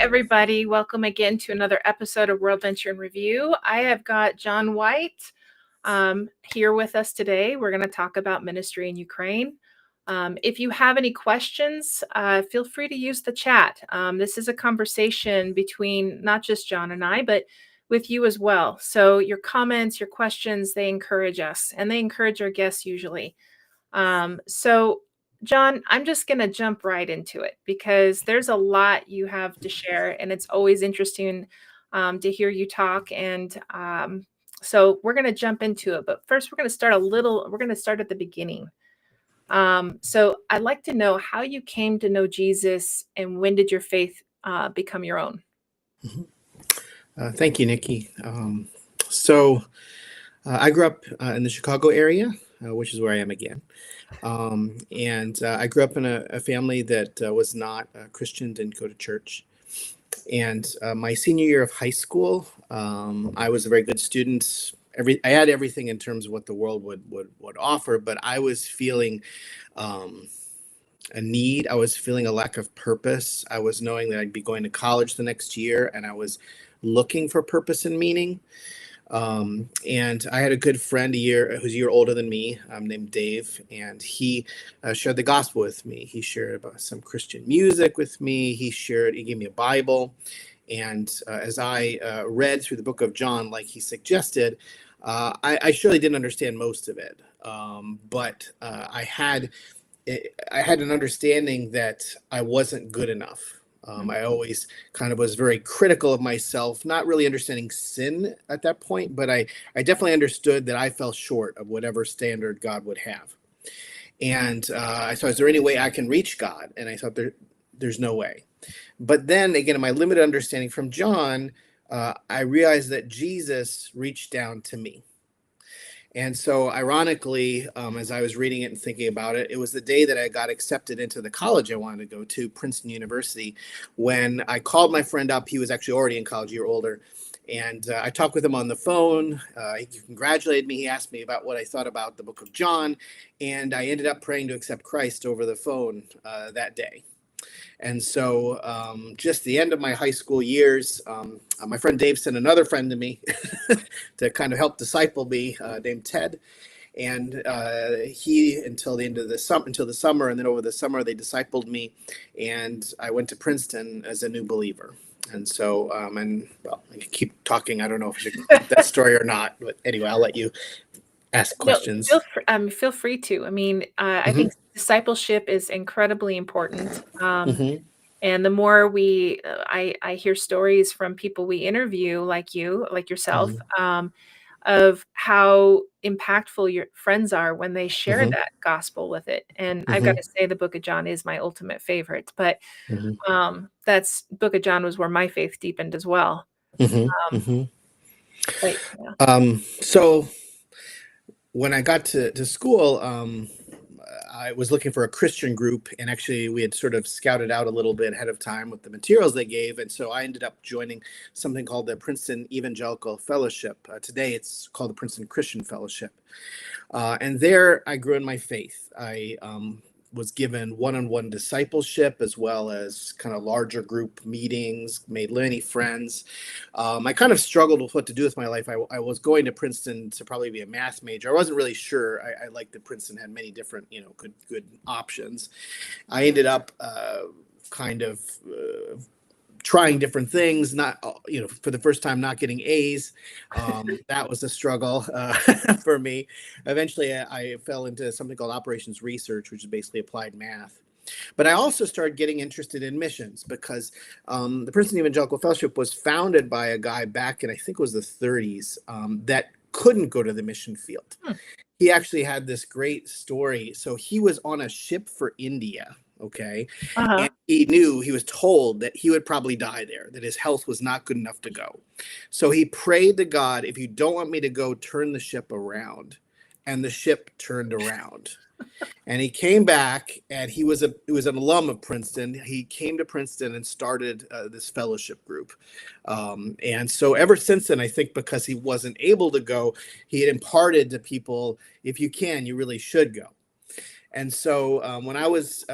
everybody. Welcome again to another episode of WorldVenture in Review. I have got John White here with us today. We're going to talk about ministry in Ukraine. If you have any questions, feel free to use the chat. This is a conversation between not just John and I, but with you as well. So your comments, your questions, they encourage us, and they encourage our guests usually. So John, I'm just going to jump right into it because there's a lot you have to share, and it's always interesting to hear you talk. And so we're going to jump into it. But first, we're going to start at the beginning. So I'd like to know how you came to know Jesus and when did your faith become your own? Thank you, Nikki. I grew up in the Chicago area, which is where I am again. And I grew up in a family that was not Christian, didn't go to church. And my senior year of high school, I was a very good student. I had everything in terms of what the world would offer, but I was feeling a need. I was feeling a lack of purpose. I was knowing that I'd be going to college the next year, and I was looking for purpose and meaning. And I had a good friend who's a year older than me, named Dave, and he shared the gospel with me. He shared about some Christian music with me. He gave me a Bible. And as I read through the book of John, like he suggested, I surely didn't understand most of it. But I had an understanding that I wasn't good enough. I always kind of was very critical of myself, not really understanding sin at that point, but I definitely understood that I fell short of whatever standard God would have. And I thought, is there any way I can reach God? And I thought there's no way. But then again, in my limited understanding from John, I realized that Jesus reached down to me. And so ironically, as I was reading it and thinking about it, it was the day that I got accepted into the college I wanted to go to, Princeton University, when I called my friend up. He was actually already in college, a year older. And I talked with him on the phone. He congratulated me. He asked me about what I thought about the book of John. And I ended up praying to accept Christ over the phone that day. And so just the end of my high school years, my friend Dave sent another friend to me to kind of help disciple me, named Ted. And until the summer, and then over the summer, they discipled me. And I went to Princeton as a new believer. And so, I can keep talking. I don't know if I should keep that story or not. But anyway, I'll let you ask questions. No, feel free to. I mean, I think discipleship is incredibly important. And the more I hear stories from people we interview, like yourself, of how impactful your friends are when they share that gospel with it. And I've got to say, the book of John is my ultimate favorite, but book of John was where my faith deepened as well. So when I got to school, I was looking for a Christian group, and actually we had sort of scouted out a little bit ahead of time with the materials they gave. And so I ended up joining something called the Princeton Evangelical Fellowship. Today it's called the Princeton Christian Fellowship. And there I grew in my faith. I was given one-on-one discipleship as well as kind of larger group meetings, made many friends. I kind of struggled with what to do with my life. I was going to Princeton to probably be a math major. I wasn't really sure. I liked that Princeton had many different, good options. I ended up trying different things, not, for the first time, not getting A's. That was a struggle for me. Eventually, I fell into something called operations research, which is basically applied math. But I also started getting interested in missions because the Princeton Evangelical Fellowship was founded by a guy back in, I think it was the 30s, that couldn't go to the mission field. He actually had this great story. So he was on a ship for India. Okay. And he was told that he would probably die there, that his health was not good enough to go. So he prayed to God, if you don't want me to go, turn the ship around. And the ship turned around. And he came back, and he was an alum of Princeton. He came to Princeton and started this fellowship group. And so ever since then, I think because he wasn't able to go, he had imparted to people, if you can, you really should go. And so when I was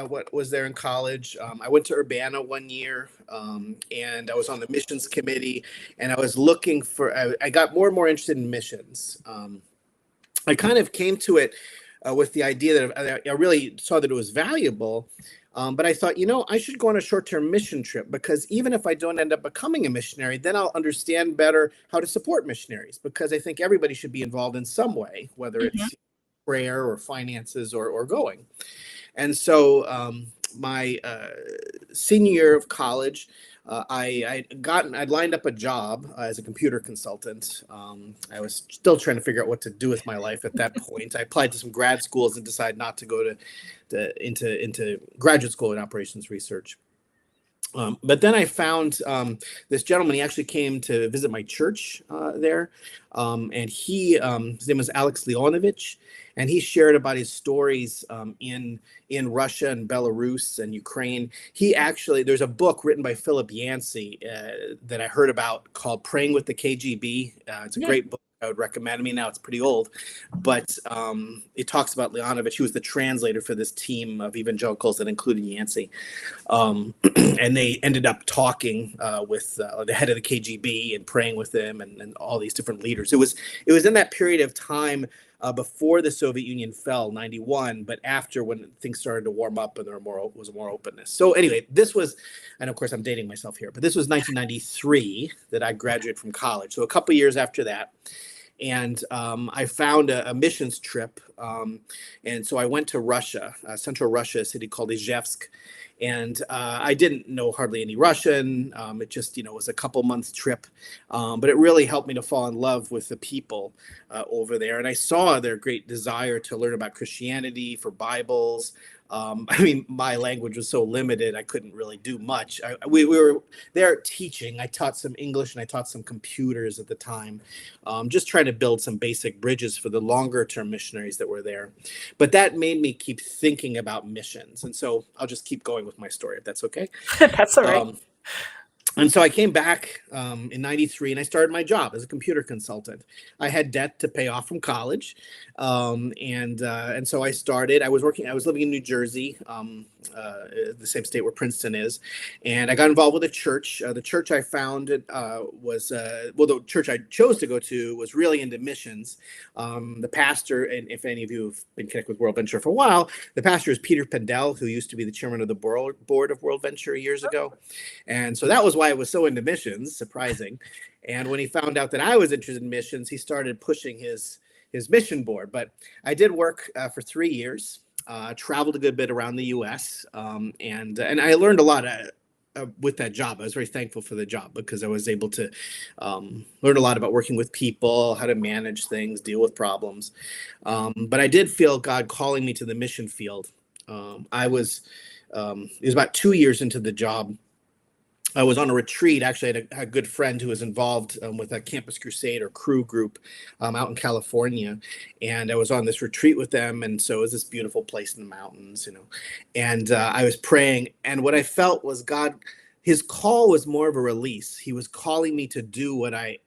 there in college, I went to Urbana one year, and I was on the missions committee, and I was looking for. I got more and more interested in missions. I kind of came to it with the idea that I really saw that it was valuable. But I thought, I should go on a short-term mission trip, because even if I don't end up becoming a missionary, then I'll understand better how to support missionaries, because I think everybody should be involved in some way, whether Mhm. it's prayer or finances or going. And so my senior year of college, I'd lined up a job as a computer consultant. I was still trying to figure out what to do with my life at that point. I applied to some grad schools and decided not to go into graduate school in operations research. But then I found this gentleman. He actually came to visit my church there, and his name was Alex Leonovich, and he shared about his stories in Russia and Belarus and Ukraine. There's a book written by Philip Yancey that I heard about called "Praying with the KGB." It's a Yeah. great book. I would recommend. I mean, now it's pretty old, but it talks about Leonovich. He was the translator for this team of evangelicals that included Yancey. And they ended up talking with the head of the KGB and praying with them, and all these different leaders. It was in that period of time before the Soviet Union fell, 91, but after, when things started to warm up and there was more openness. So anyway, this was, and of course I'm dating myself here, but this was 1993 that I graduated from college. So a couple years after that. And I found a missions trip. And so I went to Russia, central Russia, a city called Izhevsk. And I didn't know hardly any Russian. It just, was a couple months trip. But it really helped me to fall in love with the people over there. And I saw their great desire to learn about Christianity, for Bibles. I mean, my language was so limited, I couldn't really do much. We were there teaching. I taught some English and I taught some computers at the time, just trying to build some basic bridges for the longer term missionaries that were there. But that made me keep thinking about missions. And so I'll just keep going with my story, if that's okay. That's all right. And so I came back in 93 and I started my job as a computer consultant. I had debt to pay off from college. And so I was living in New Jersey, the same state where Princeton is. And I got involved with a church. The church I founded the church I chose to go to was really into missions. The pastor, and if any of you have been connected with WorldVenture for a while, the pastor is Peter Pendell, who used to be the chairman of the board of WorldVenture years ago. And so that was why I was so into missions, surprising. And when he found out that I was interested in missions, he started pushing his mission board. But I did work for 3 years, traveled a good bit around the U.S., and I learned a lot with that job. I was very thankful for the job, because I was able to learn a lot about working with people, how to manage things, deal with problems. But I did feel God calling me to the mission field. It was about 2 years into the job. I was on a retreat. Actually, I had a good friend who was involved with a Campus Crusade or crew group out in California. And I was on this retreat with them. And so it was this beautiful place in the mountains, and I was praying. And what I felt was his call was more of a release. He was calling me to do what I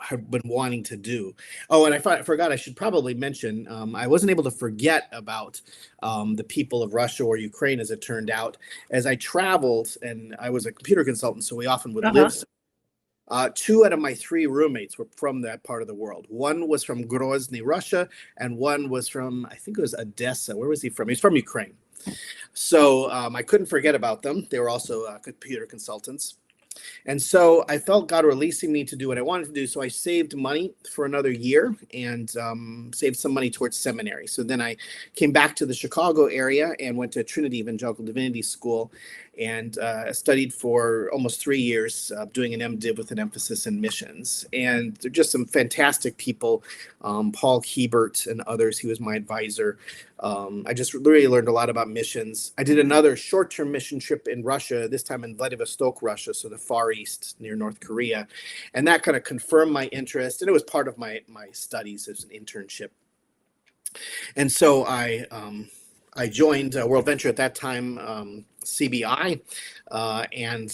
had been wanting to do. Oh, and I forgot, I should probably mention, I wasn't able to forget about the people of Russia or Ukraine, as it turned out. As I traveled, and I was a computer consultant, so we often would live. 2 out of my 3 roommates were from that part of the world. One was from Grozny, Russia, and one was from, I think it was Odessa. Where was he from? He's from Ukraine. So I couldn't forget about them. They were also computer consultants. And so I felt God releasing me to do what I wanted to do. So I saved money for another year and saved some money towards seminary. So then I came back to the Chicago area and went to Trinity Evangelical Divinity School and studied for almost 3 years, doing an MDiv with an emphasis in missions. And they're just some fantastic people. Paul Hebert and others, he was my advisor. I just really learned a lot about missions. I did another short-term mission trip in Russia, this time in Vladivostok, Russia, so the Far East near North Korea. And that kind of confirmed my interest. And it was part of my studies as an internship. And so I I joined WorldVenture at that time, CBI, and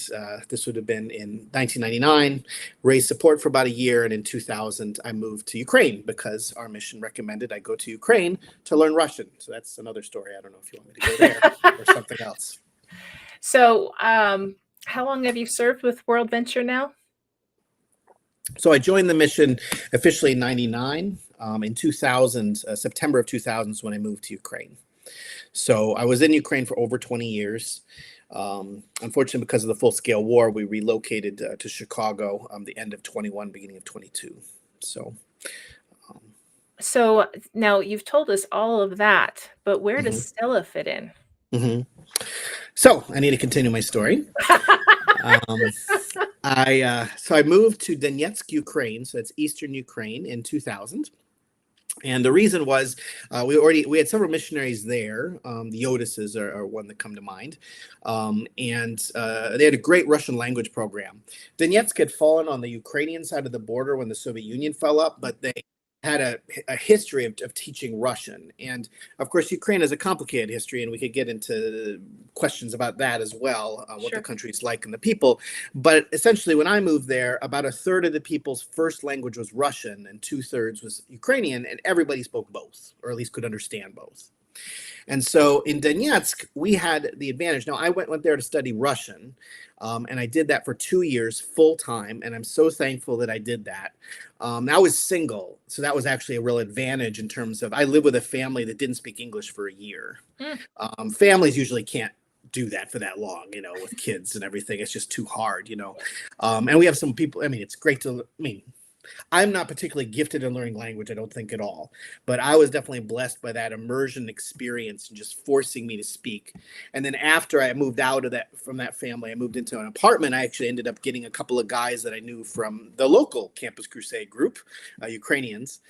this would have been in 1999, raised support for about a year, and in 2000, I moved to Ukraine because our mission recommended I go to Ukraine to learn Russian. So that's another story. I don't know if you want me to go there or something else. So, how long have you served with WorldVenture now? So I joined the mission officially in 99. In 2000, September of 2000 is when I moved to Ukraine. So I was in Ukraine for over 20 years. Unfortunately, because of the full-scale war, we relocated to Chicago the end of 21, beginning of 22. So now you've told us all of that, but where does Stella fit in? So I need to continue my story. I moved to Donetsk, Ukraine, so that's Eastern Ukraine, in 2000. And the reason was we had several missionaries there. The Otises are one that come to mind. And they had a great Russian language program. Donetsk had fallen on the Ukrainian side of the border when the Soviet Union fell up, but they had a history of teaching Russian. And of course, Ukraine has a complicated history, and we could get into questions about that as well, what the country is like and the people. But essentially, when I moved there, about a third of the people's first language was Russian and 2/3 was Ukrainian, and everybody spoke both, or at least could understand both. And so in Donetsk, we had the advantage. Now, I went there to study Russian, and I did that for 2 years full time, and I'm so thankful that I did that. I was single, so that was actually a real advantage in terms of I lived with a family that didn't speak English for a year. Families usually can't do that for that long, with kids and everything. It's just too hard, and we have some people, it's great I'm not particularly gifted in learning language, I don't think at all. But I was definitely blessed by that immersion experience and just forcing me to speak. And then after I moved out of from that family, I moved into an apartment. I actually ended up getting a couple of guys that I knew from the local Campus Crusade group, Ukrainians,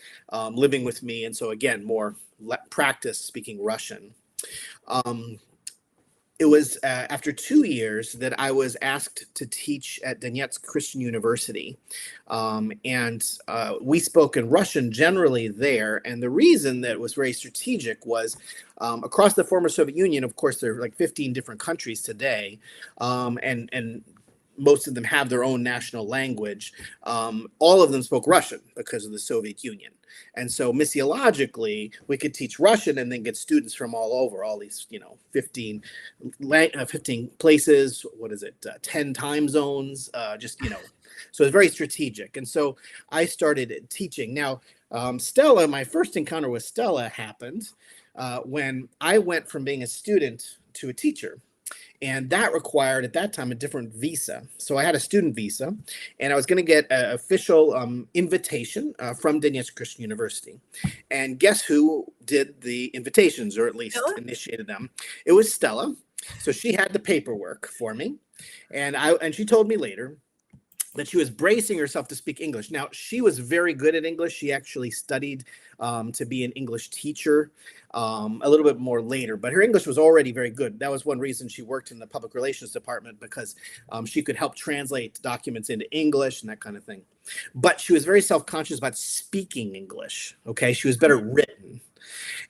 living with me. And so again, more practice speaking Russian. It was after 2 years that I was asked to teach at Donetsk Christian University. We spoke in Russian generally there. And the reason that was very strategic was across the former Soviet Union, of course, there are like 15 different countries today. And most of them have their own national language. All of them spoke Russian because of the Soviet Union. And so missiologically, we could teach Russian and then get students from all over, all these, 15 places, 10 time zones, so it's very strategic. And so I started teaching. Now, Stella, my first encounter with Stella happened when I went from being a student to a teacher. And that required, at that time, a different visa. So I had a student visa, and I was going to get an official invitation from Donetsk Christian University. And guess who did the invitations, or at least initiated them? It was Stella. So she had the paperwork for me. And she told me later that she was bracing herself to speak English. Now, she was very good at English. She actually studied to be an English teacher a little bit more later, but her English was already very good. That was one reason she worked in the public relations department, because she could help translate documents into English and that kind of thing. But she was very self-conscious about speaking English. Okay, she was better written.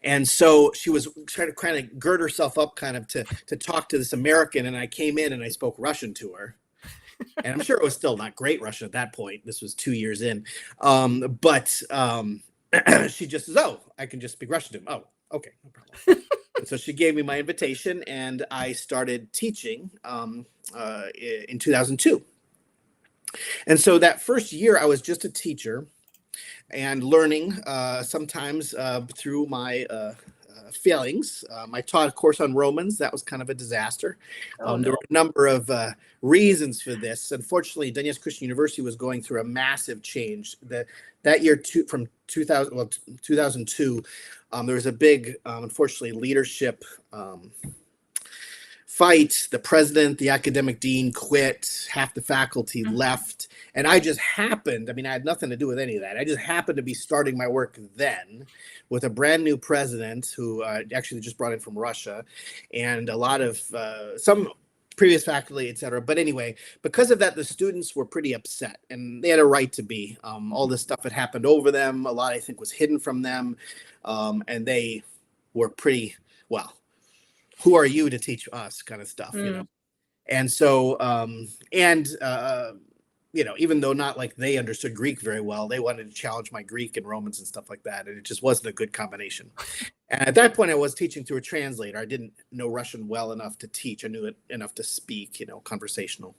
And so she was trying to kind of gird herself up kind of to talk to this American, and I came in and I spoke Russian to her. And I'm sure it was still not great Russian at that point. This was 2 years in. But she just says, "Oh, I can just speak Russian to him." Oh, okay, no problem. And so she gave me my invitation, and I started teaching in 2002. And so that first year, I was just a teacher and learning sometimes through my failings. I taught a course on Romans. That was kind of a disaster. There were a number of reasons for this. Unfortunately, Donetsk Christian University was going through a massive change. That year, from 2002, there was a big, unfortunately, leadership fight. The president, the academic dean quit. Half the faculty left. And I just happened, I had nothing to do with any of that. I just happened to be starting my work then with a brand new president who actually just brought in from Russia, and a lot of some previous faculty, et cetera. But anyway, because of that, the students were pretty upset, and they had a right to be. All this stuff had happened over them. A lot, I think, was hidden from them. And they were pretty, well, who are you to teach us kind of stuff, Mm. And so, even though not like they understood Greek very well, they wanted to challenge my Greek and Romans and stuff like that. And it just wasn't a good combination. And at that point, I was teaching through a translator. I didn't know Russian well enough to teach. I knew it enough to speak, conversational.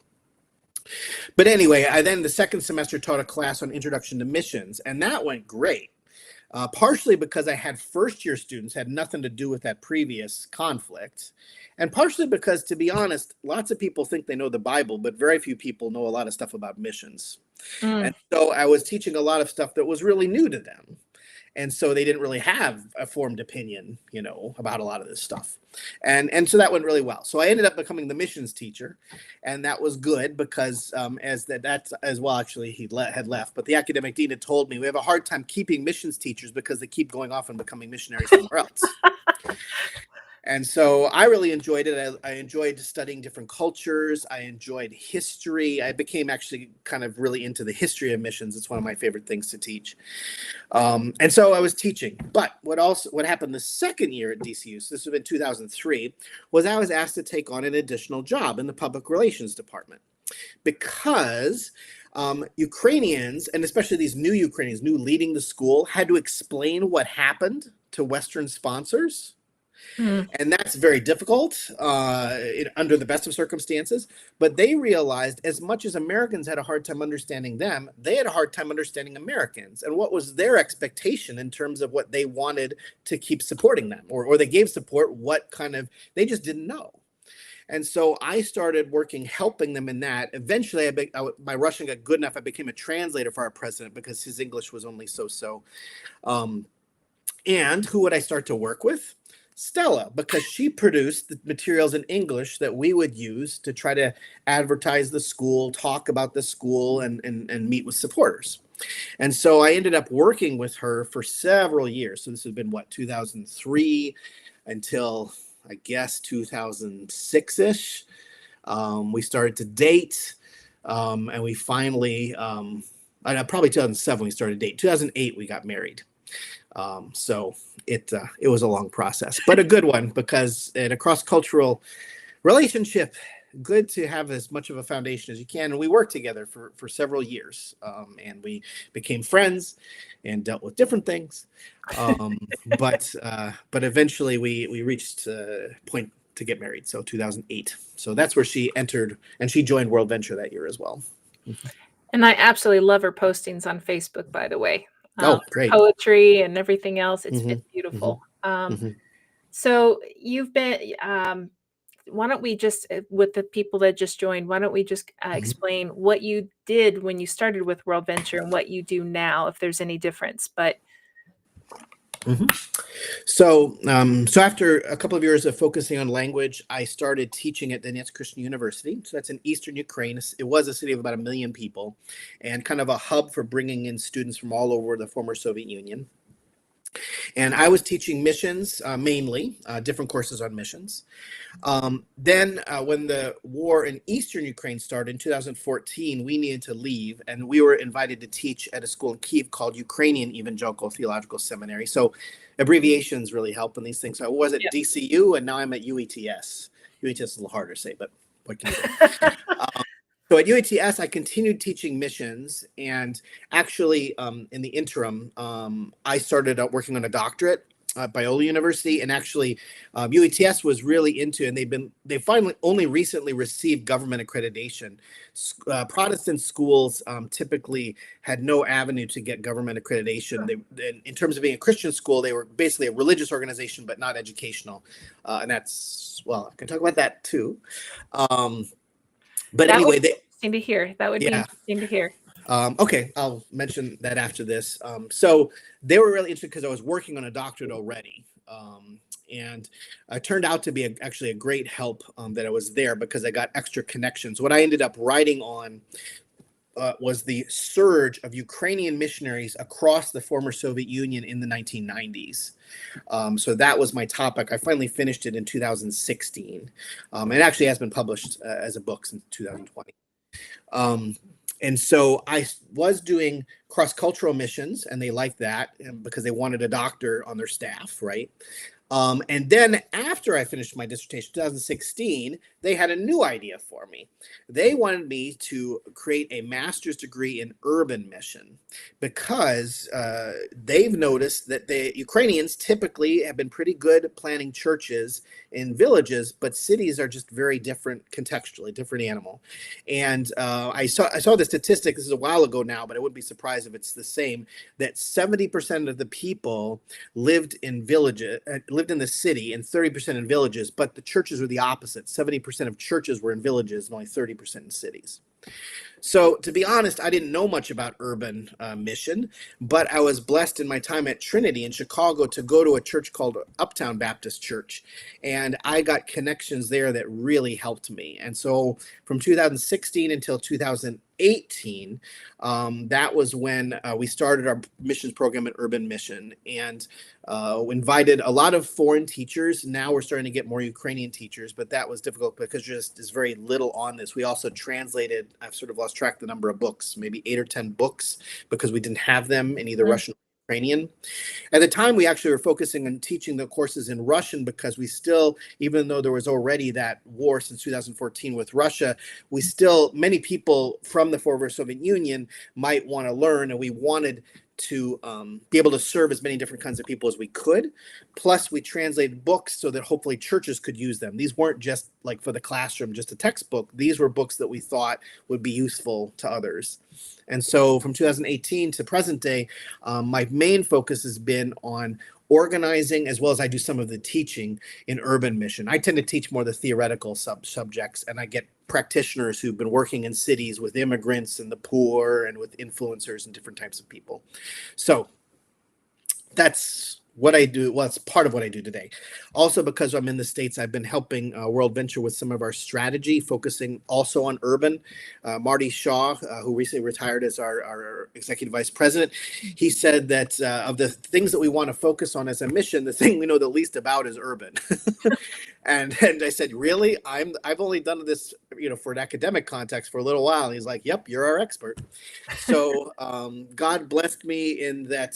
But anyway, I then the second semester taught a class on introduction to missions, and that went great. Partially because I had first year students, had nothing to do with that previous conflict. And partially because, to be honest, lots of people think they know the Bible, but very few people know a lot of stuff about missions. Mm. And so I was teaching a lot of stuff that was really new to them. And so they didn't really have a formed opinion, about a lot of this stuff. And so that went really well. So I ended up becoming the missions teacher, and that was good because that's as well, actually, had left. But the academic dean had told me we have a hard time keeping missions teachers because they keep going off and becoming missionaries somewhere else. And so I really enjoyed it. I enjoyed studying different cultures. I enjoyed history. I became actually kind of really into the history of missions. It's one of my favorite things to teach. And so I was teaching. But what happened the second year at DCU, so this was in 2003, was I was asked to take on an additional job in the public relations department because Ukrainians, and especially these new Ukrainians, new leading the school, had to explain what happened to Western sponsors. Mm. And that's very difficult under the best of circumstances. But they realized as much as Americans had a hard time understanding them, they had a hard time understanding Americans and what was their expectation in terms of what they wanted to keep supporting them, or they gave support, they just didn't know. And so I started helping them in that. Eventually, my Russian got good enough. I became a translator for our president because his English was only so-so. And who would I start to work with? Stella, because she produced the materials in English that we would use to try to advertise the school, talk about the school, and meet with supporters. And so I ended up working with her for several years. So this has been 2003 until I guess 2006-ish. We started to date, and we finally, probably 2007 we started to date. 2008 we got married. So it was a long process, but a good one, because in a cross-cultural relationship, good to have as much of a foundation as you can. And we worked together for several years, and we became friends and dealt with different things. But eventually we reached a point to get married. So 2008. So that's where she entered, and she joined WorldVenture that year as well. And I absolutely love her postings on Facebook, by the way. Oh, great. Poetry and everything else. It's beautiful. So you've been, why don't we just, with the people that just joined, why don't we just explain what you did when you started with WorldVenture and what you do now, if there's any difference. But So after a couple of years of focusing on language, I started teaching at Donetsk Christian University. So that's in eastern Ukraine. It was a city of about 1 million people, and kind of a hub for bringing in students from all over the former Soviet Union. And I was teaching missions, mainly different courses on missions. Then when the war in eastern Ukraine started in 2014, we needed to leave, and we were invited to teach at a school in Kyiv called Ukrainian Evangelical Theological Seminary. So abbreviations really help in these things. So I was at DCU, and now I'm at UETS. UETS is a little harder to say, but what can you do? So at UETS, I continued teaching missions, and actually, in the interim, I started out working on a doctorate at Biola University, and actually, UETS was really into, and they finally only recently received government accreditation. Protestant schools typically had no avenue to get government accreditation. In terms of being a Christian school, they were basically a religious organization, but not educational, and that's, well, I can talk about that too. But anyway, interesting to hear. That would be interesting to hear. Okay, I'll mention that after this. So they were really interested because I was working on a doctorate already. And it turned out to be actually a great help that I was there, because I got extra connections. What I ended up writing on was the surge of Ukrainian missionaries across the former Soviet Union in the 1990s. So that was my topic. I finally finished it in 2016. It actually has been published as a book since 2020. And so I was doing cross-cultural missions, and they liked that because they wanted a doctor on their staff, right? And then after I finished my dissertation, 2016, they had a new idea for me. They wanted me to create a master's degree in urban mission because they've noticed that the Ukrainians typically have been pretty good at planning churches in villages, but cities are just very different contextually, different animal. And I saw the statistic. This is a while ago now, but I wouldn't be surprised if it's the same. That 70% of the people lived in villages, lived in the city, and 30% in villages. But the churches were the opposite. 70% of churches were in villages, and only 30% in cities. So, to be honest, I didn't know much about urban mission, but I was blessed in my time at Trinity in Chicago to go to a church called Uptown Baptist Church. And I got connections there that really helped me. And so, from 2016 until 2018, that was when we started our missions program at Urban Mission and invited a lot of foreign teachers. Now we're starting to get more Ukrainian teachers, but that was difficult because there's very little on this. We also translated, I've sort of lost track of the number of books, maybe 8 or 10 books, because we didn't have them in either Russian or Ukrainian. At the time, we actually were focusing on teaching the courses in Russian because we still, even though there was already that war since 2014 with Russia, many people from the former Soviet Union might want to learn, and we wanted to be able to serve as many different kinds of people as we could. Plus, we translated books so that hopefully churches could use them. These weren't just like for the classroom, just a textbook. These were books that we thought would be useful to others. And so from 2018 to present day, my main focus has been on organizing, as well as I do some of the teaching in urban mission. I tend to teach more the theoretical subjects, and I get practitioners who've been working in cities with immigrants and the poor and with influencers and different types of people. So that's what I do. Well, it's part of what I do today. Also, because I'm in the States, I've been helping WorldVenture with some of our strategy, focusing also on urban. Marty Shaw, who recently retired as our executive vice president, he said that of the things that we want to focus on as a mission, the thing we know the least about is urban. And I said, really? I've only done this, for an academic context for a little while. And he's like, yep, you're our expert. So God blessed me in that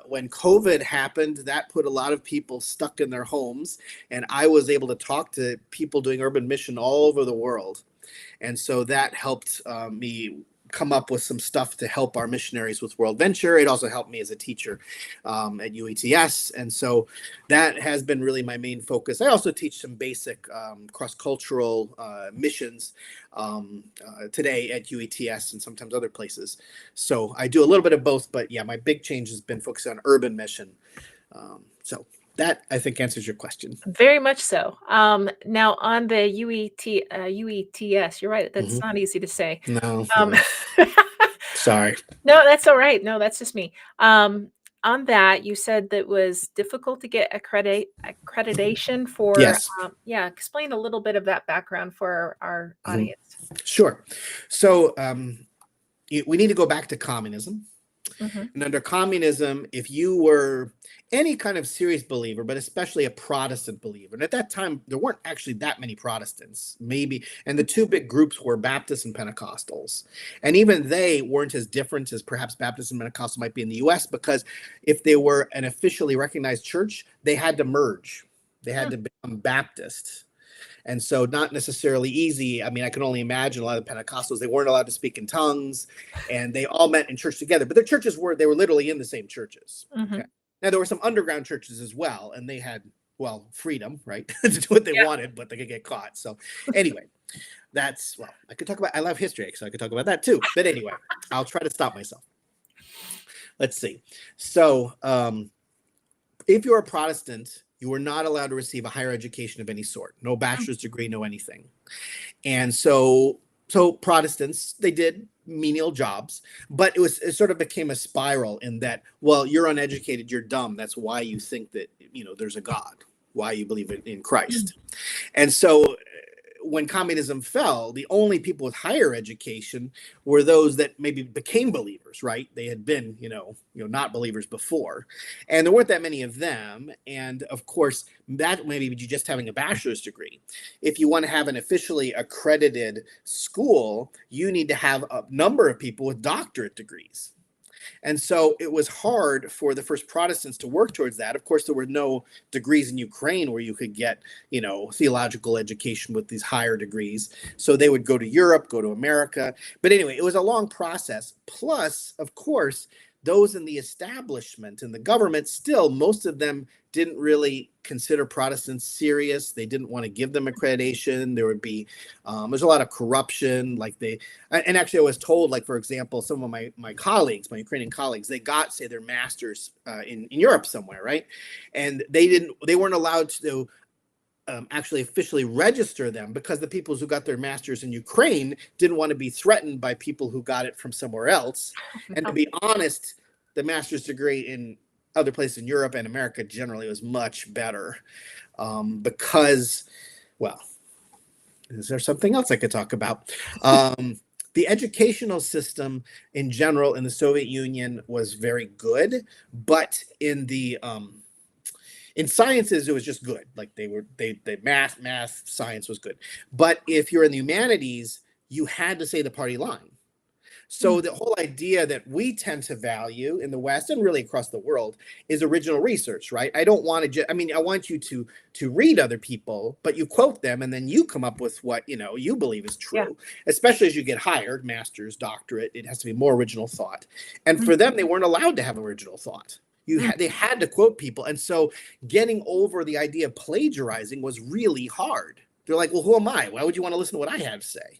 when COVID happened, that put a lot of people stuck in their homes. And I was able to talk to people doing urban mission all over the world. And so that helped me come up with some stuff to help our missionaries with WorldVenture. It also helped me as a teacher at UETS. And so that has been really my main focus. I also teach some basic cross-cultural missions today at UETS and sometimes other places. So I do a little bit of both, but yeah, my big change has been focused on urban mission. So that, I think, answers your question. Very much so. Now on the UETS, you're right. That's not easy to say. No. Sorry. No, that's all right. No, that's just me. On that, you said that was difficult to get accreditation for. Yes. Yeah, explain a little bit of that background for our audience. Sure. So we need to go back to communism. Mm-hmm. And under communism, if you were any kind of serious believer, but especially a Protestant believer, and at that time, there weren't actually that many Protestants, maybe, and the two big groups were Baptists and Pentecostals. And even they weren't as different as perhaps Baptists and Pentecostals might be in the US, because if they were an officially recognized church, they had to merge. They had to become Baptist. And so not necessarily easy. I mean, I can only imagine a lot of the Pentecostals, they weren't allowed to speak in tongues, and they all met in church together. But their churches they were literally in the same churches. Mm-hmm. Okay? Now, there were some underground churches as well, and they had, freedom, right, to do what they wanted, but they could get caught. So anyway, I could talk about, I love history, so I could talk about that too. But anyway, I'll try to stop myself. Let's see. So if you're a Protestant, you were not allowed to receive a higher education of any sort, no bachelor's degree, no anything. And so Protestants, they did menial jobs, but it sort of became a spiral in that, well, you're uneducated, you're dumb. That's why you think that, there's a God, why you believe in Christ. And so when communism fell, the only people with higher education were those that maybe became believers, right? They had been, not believers before. And there weren't that many of them. And of course, that maybe you just having a bachelor's degree. If you want to have an officially accredited school, you need to have a number of people with doctorate degrees. And so it was hard for the first Protestants to work towards that. Of course, there were no degrees in Ukraine where you could get, theological education with these higher degrees. So they would go to Europe, go to America. But anyway, it was a long process. Plus, of course, those in the establishment and the government, still, most of them didn't really consider Protestants serious. They didn't want to give them accreditation. There would be, there's a lot of corruption. And actually I was told, like, for example, some of my colleagues, my Ukrainian colleagues, they got, say, their masters in Europe somewhere, right? And they weren't allowed to actually officially register them because the people who got their masters in Ukraine didn't want to be threatened by people who got it from somewhere else. And to be honest, the master's degree in other places in Europe and America generally was much better because, well, is there something else I could talk about? The educational system in general in the Soviet Union was very good, but in sciences, it was just good. Like the math, science was good. But if you're in the humanities, you had to say the party line. So the whole idea that we tend to value in the West and really across the world is original research, right? I don't want to I want you to read other people, but you quote them and then you come up with what, you believe is true, especially as you get hired, master's, doctorate, it has to be more original thought. And for them, they weren't allowed to have original thought. They had to quote people. And so getting over the idea of plagiarizing was really hard. They're like, well, who am I? Why would you want to listen to what I have to say?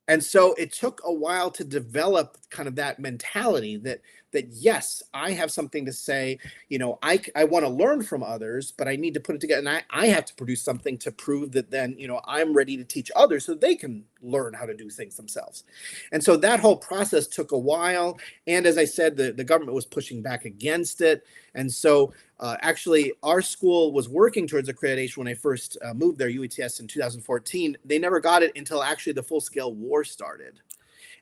And so it took a while to develop kind of that mentality that yes, I have something to say. I want to learn from others, but I need to put it together. And I have to produce something to prove that then, I'm ready to teach others so they can learn how to do things themselves. And so that whole process took a while. And as I said, the government was pushing back against it. And so actually, our school was working towards accreditation when I first moved there, UETS, in 2014. They never got it until actually the full-scale war started.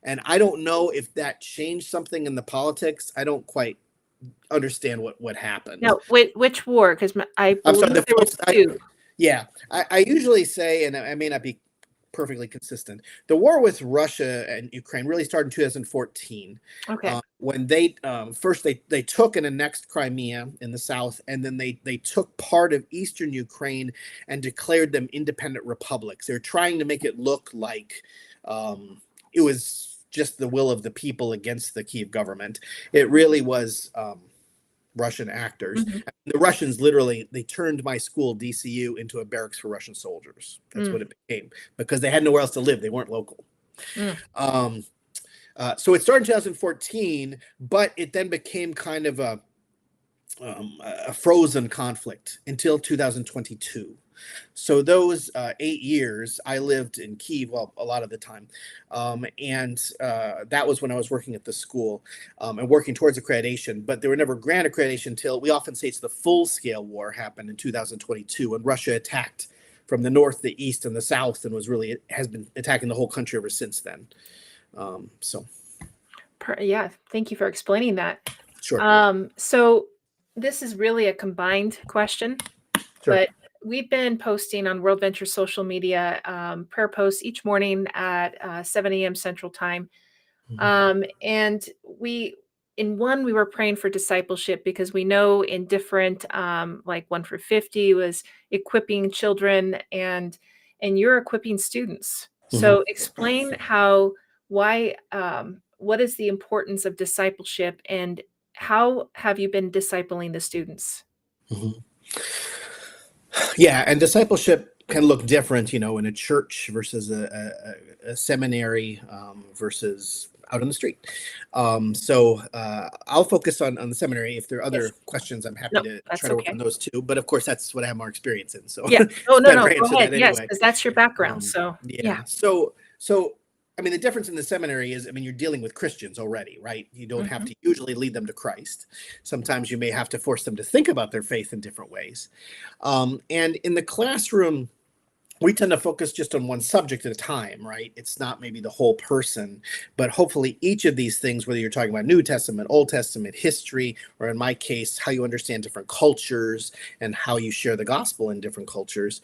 And I don't know if that changed something in the politics. I don't quite understand what happened. No, which war? Because I I'm sorry, believe there was two. I usually say, and I may not be perfectly consistent, the war with Russia and Ukraine really started in 2014. Okay. When they first they took and annexed Crimea in the south, and then they took part of eastern Ukraine and declared them independent republics. They're trying to make it look like it was just the will of the people against the Kiev government. It really was Russian actors. The Russians literally, they turned my school, DCU, into a barracks for Russian soldiers. That's what it became, because they had nowhere else to live. They weren't local. So it started in 2014, but it then became kind of a frozen conflict until 2022. So those 8 years, I lived in Kyiv, well, a lot of the time. And that was when I was working at the school and working towards accreditation. But there were never grant accreditation until, we often say, it's the full-scale war happened in 2022 when Russia attacked from the north, the east, and the south, and has been attacking the whole country ever since then. Yeah, thank you for explaining that. Sure. So this is really a combined question, Sure. but we've been posting on WorldVenture social media prayer posts each morning at 7 a.m. Central Time. And we were praying for discipleship because we know in different, like 1 for 50 was equipping children, and you're equipping students. So explain what is the importance of discipleship, and how have you been discipling the students? Yeah, and discipleship can look different, in a church versus a seminary versus out on the street. So I'll focus on the seminary. If there are other questions, I'm happy to try to work on those too. But of course, that's what I have more experience in. So yeah. Oh, no, go ahead. Anyway. Yes, because that's your background. So yeah. So I mean, the difference in the seminary is, you're dealing with Christians already, right? You don't have to usually lead them to Christ. Sometimes you may have to force them to think about their faith in different ways. And in the classroom, we tend to focus just on one subject at a time, right? It's not maybe the whole person, but hopefully each of these things, whether you're talking about New Testament, Old Testament, history, or in my case, how you understand different cultures and how you share the gospel in different cultures,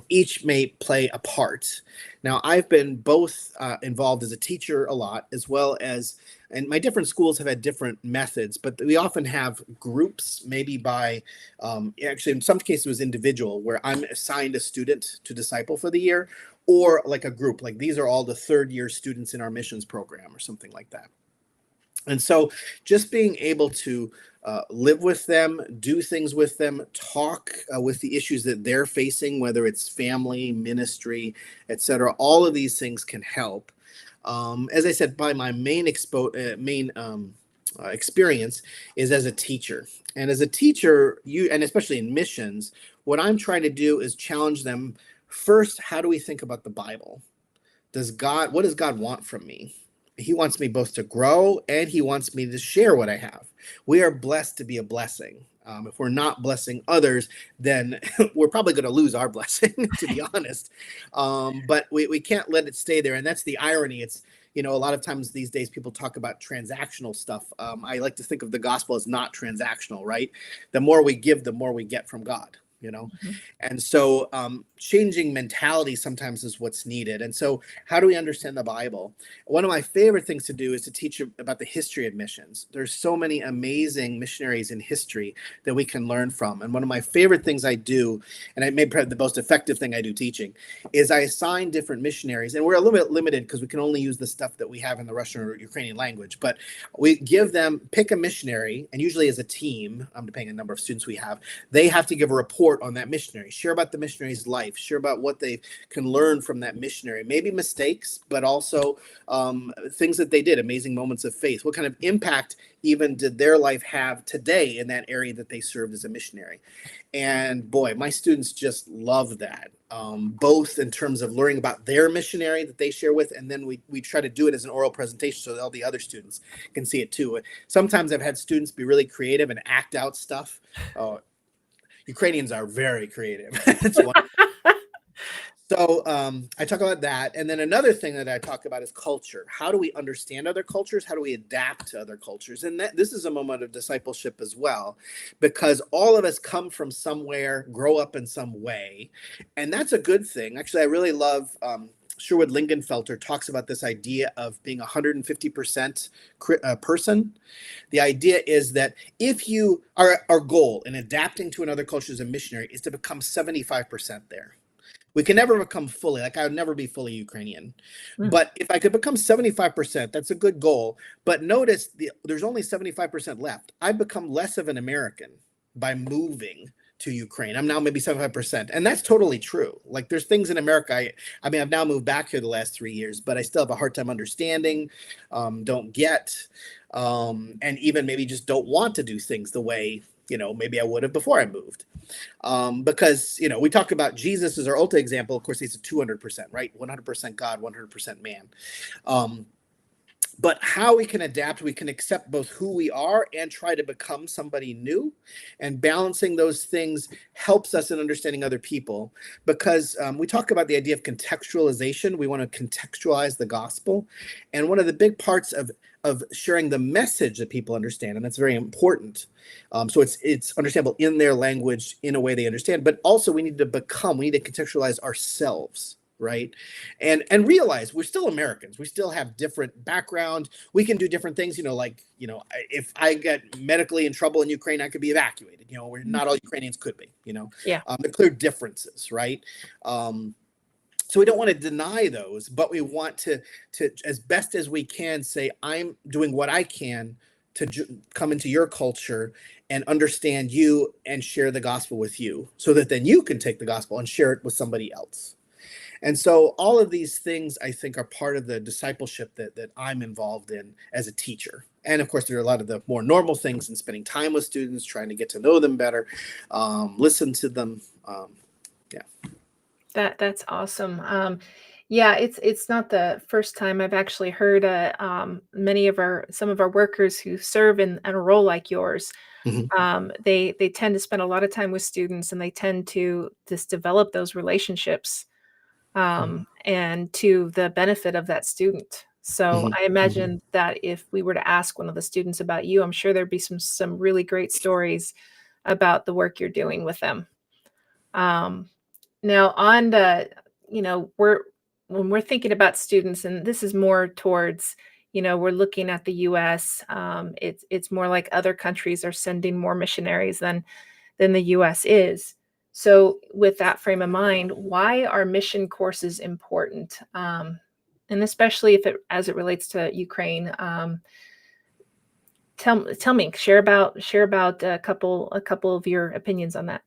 each may play a part. Now, I've been both involved as a teacher a lot, as well as And my different schools have had different methods, but we often have groups, maybe by, actually in some cases it was individual, where I'm assigned a student to disciple for the year, or like a group, like these are all the third year students in our missions program or something like that. And so just being able to live with them, do things with them, talk with the issues that they're facing, whether it's family, ministry, etc. All of these things can help. As I said, by my main experience is as a teacher. And as a teacher, and especially in missions, what I'm trying to do is challenge them. First, how do we think about the Bible? What does God want from me? He wants me both to grow and he wants me to share what I have. We are blessed to be a blessing. If we're not blessing others, then we're probably going to lose our blessing, to be honest. But we can't let it stay there. And that's the irony. It's, a lot of times these days people talk about transactional stuff. I like to think of the gospel as not transactional, right? The more we give, the more we get from God. Mm-hmm. And so changing mentality sometimes is what's needed. And so how do we understand the Bible? One of my favorite things to do is to teach about the history of missions. There's so many amazing missionaries in history that we can learn from. And one of my favorite things I do, and I may probably the most effective thing I do teaching, is I assign different missionaries. And we're a little bit limited because we can only use the stuff that we have in the Russian or Ukrainian language. But we give them, pick a missionary, and usually as a team, depending on the number of students we have, they have to give a report on that missionary, share about the missionary's life, share about what they can learn from that missionary, maybe mistakes, but also things that they did, amazing moments of faith. What kind of impact even did their life have today in that area that they served as a missionary? And boy, my students just love that, both in terms of learning about their missionary that they share with, and then we try to do it as an oral presentation so that all the other students can see it too. Sometimes I've had students be really creative and act out stuff. Ukrainians are very creative. It's wonderful. So I talk about that. And then another thing that I talk about is culture. How do we understand other cultures? How do we adapt to other cultures? And this is a moment of discipleship as well, because all of us come from somewhere, grow up in some way. And that's a good thing. Actually, I really love Sherwood Lingenfelter talks about this idea of being 150% person. The idea is that if you our goal in adapting to another culture as a missionary is to become 75% there. We can never become fully, like I would never be fully Ukrainian. But if I could become 75%, that's a good goal. But notice there's only 75% left. I've become less of an American by moving to Ukraine. I'm now maybe 75%. And that's totally true. Like there's things in America. I've now moved back here the last 3 years, but I still have a hard time understanding, don't get, and even maybe just don't want to do things the way, maybe I would have before I moved. Because, we talk about Jesus as our ultimate example. Of course, he's a 200%, right? 100% God, 100% man. But how we can adapt, we can accept both who we are and try to become somebody new. And balancing those things helps us in understanding other people, because we talk about the idea of contextualization. We want to contextualize the gospel. And one of the big parts of sharing the message that people understand, and that's very important. So it's understandable in their language, in a way they understand, but also we need to contextualize ourselves. Right. And realize we're still Americans. We still have different background. We can do different things, if I get medically in trouble in Ukraine, I could be evacuated. We're not all Ukrainians could be, Yeah. The clear differences. Right. So we don't want to deny those, but we want to as best as we can say, I'm doing what I can to come into your culture and understand you and share the gospel with you, so that then you can take the gospel and share it with somebody else. And so all of these things, I think, are part of the discipleship that I'm involved in as a teacher. And of course, there are a lot of the more normal things in spending time with students, trying to get to know them better, listen to them. That's awesome. Yeah, it's not the first time I've actually heard some of our workers who serve in a role like yours. They tend to spend a lot of time with students, and they tend to just develop those relationships, and to the benefit of that student. So I imagine that if we were to ask one of the students about you, I'm sure there'd be some really great stories about the work you're doing with them. Now on the, when we're thinking about students, and this is more towards, we're looking at the U.S. It's more like other countries are sending more missionaries than the U.S. is. So with that frame of mind, why are mission courses important? And especially as it relates to Ukraine. Tell me, share about a couple of your opinions on that.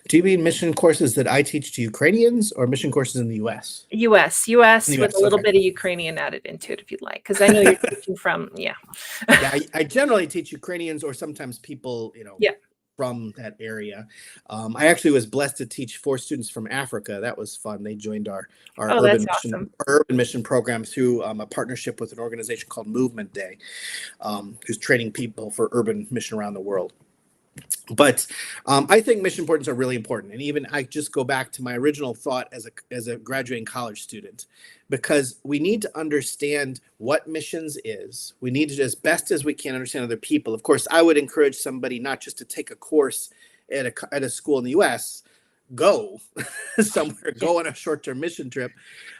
Do you mean mission courses that I teach to Ukrainians, or mission courses in the U.S.? U.S. In the with U.S., a little okay. bit of Ukrainian added into it, if you'd like, because I know you're teaching from, Yeah, I generally teach Ukrainians, or sometimes people, yeah. from that area. I actually was blessed to teach 4 students from Africa. That was fun. They joined our Oh, that's awesome. urban mission program through a partnership with an organization called Movement Day, who's training people for urban mission around the world. But I think mission importance are really important. And even I just go back to my original thought as a graduating college student, because we need to understand what missions is. We need to, as best as we can, understand other people. Of course, I would encourage somebody not just to take a course at a school in the U.S., go somewhere, go on a short-term mission trip,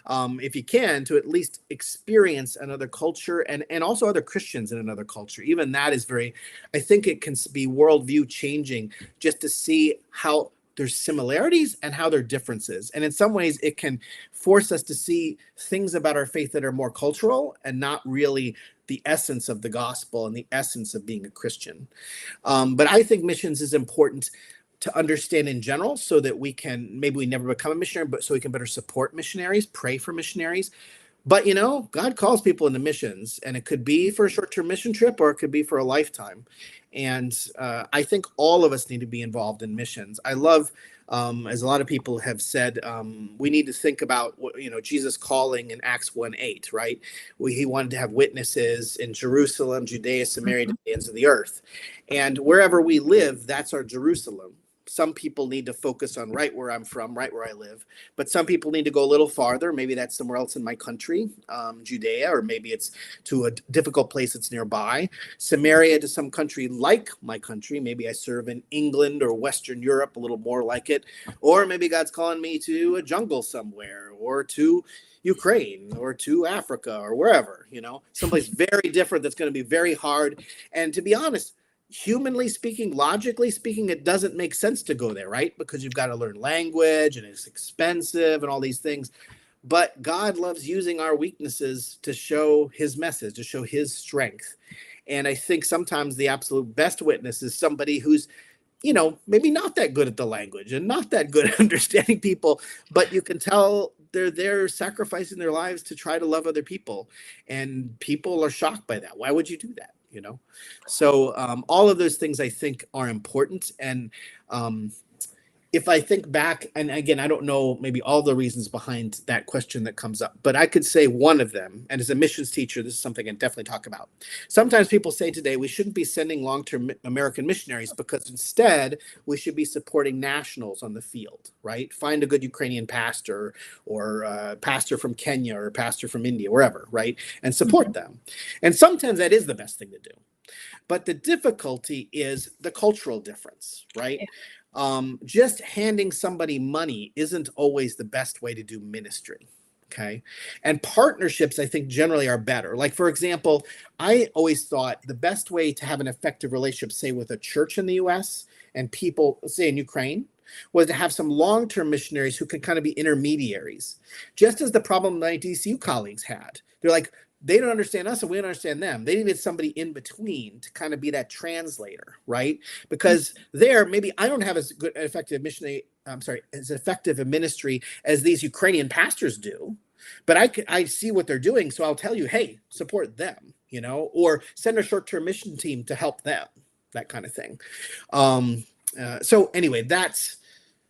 if you can, to at least experience another culture and also other Christians in another culture. Even that is I think it can be worldview changing, just to see how there's similarities and how there are differences. And in some ways, it can force us to see things about our faith that are more cultural and not really the essence of the gospel and the essence of being a Christian. But I think missions is important to understand in general, so that maybe we never become a missionary, but so we can better support missionaries, pray for missionaries. But God calls people into missions, and it could be for a short-term mission trip, or it could be for a lifetime. And I think all of us need to be involved in missions. I love, as a lot of people have said, we need to think about Jesus calling in Acts 1:8, right? He wanted to have witnesses in Jerusalem, Judea, Samaria, to the ends of the earth. And wherever we live, that's our Jerusalem. Some people need to focus on right where I'm from, right where I live. But some people need to go a little farther. Maybe that's somewhere else in my country, Judea, or maybe it's to a difficult place that's nearby. Samaria to some country like my country. Maybe I serve in England or Western Europe, a little more like it. Or maybe God's calling me to a jungle somewhere, or to Ukraine, or to Africa, or wherever, someplace very different that's going to be very hard. And to be honest, humanly speaking, logically speaking, it doesn't make sense to go there, right? Because you've got to learn language, and it's expensive and all these things. But God loves using our weaknesses to show his message, to show his strength. And I think sometimes the absolute best witness is somebody who's, maybe not that good at the language and not that good at understanding people, but you can tell they're sacrificing their lives to try to love other people. And people are shocked by that. Why would you do that? So all of those things I think are important. And if I think back, and again, I don't know maybe all the reasons behind that question that comes up, but I could say one of them, and as a missions teacher, this is something I can definitely talk about. Sometimes people say today we shouldn't be sending long-term American missionaries, because instead we should be supporting nationals on the field, right? Find a good Ukrainian pastor, or a pastor from Kenya, or a pastor from India, wherever, right? And support them. And sometimes that is the best thing to do. But the difficulty is the cultural difference, right? Just handing somebody money isn't always the best way to do ministry. Okay. And partnerships, I think, generally are better. Like, for example, I always thought the best way to have an effective relationship, say, with a church in the US and people, say, in Ukraine, was to have some long-term missionaries who could kind of be intermediaries. Just as the problem my DCU colleagues had. They're like, they don't understand us and we don't understand them. They needed somebody in between to kind of be that translator, right? Because maybe I don't have as good effective as effective a ministry as these Ukrainian pastors do, but I see what they're doing. So I'll tell you, hey, support them, or send a short-term mission team to help them, that kind of thing. So anyway,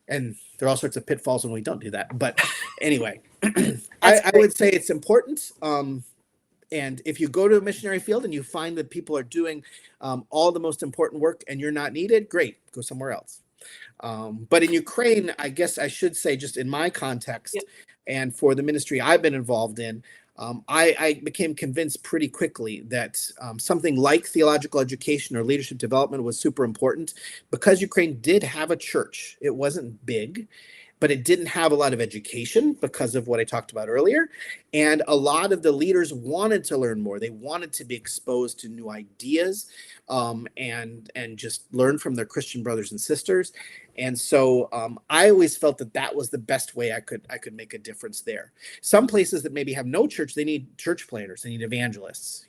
and there are all sorts of pitfalls when we don't do that. But anyway, I would say it's important. And if you go to a missionary field and you find that people are doing all the most important work and you're not needed, great, go somewhere else. But in Ukraine, I guess I should say, just in my context, and for the ministry I've been involved in, I became convinced pretty quickly that something like theological education or leadership development was super important, because Ukraine did have a church. It wasn't big. but it didn't have a lot of education because of what I talked about earlier. And a lot of the leaders wanted to learn more. They wanted to be exposed to new ideas, and just learn from their Christian brothers and sisters. And so I always felt that that was the best way I could make a difference there. Some places that maybe have no church, they need church planners, they need evangelists.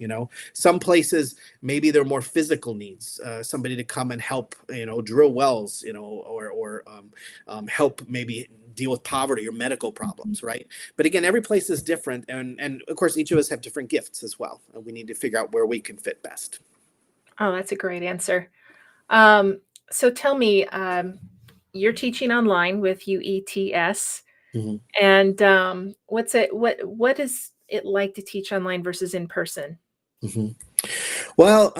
Some places maybe they're more physical needs, somebody to come and help, drill wells, or help maybe deal with poverty or medical problems, right? But again, every place is different, and of course, each of us have different gifts as well, and we need to figure out where we can fit best. Oh, that's a great answer. So tell me, you're teaching online with UETS, Mhm. and what is it like to teach online versus in person? Mhm. Well,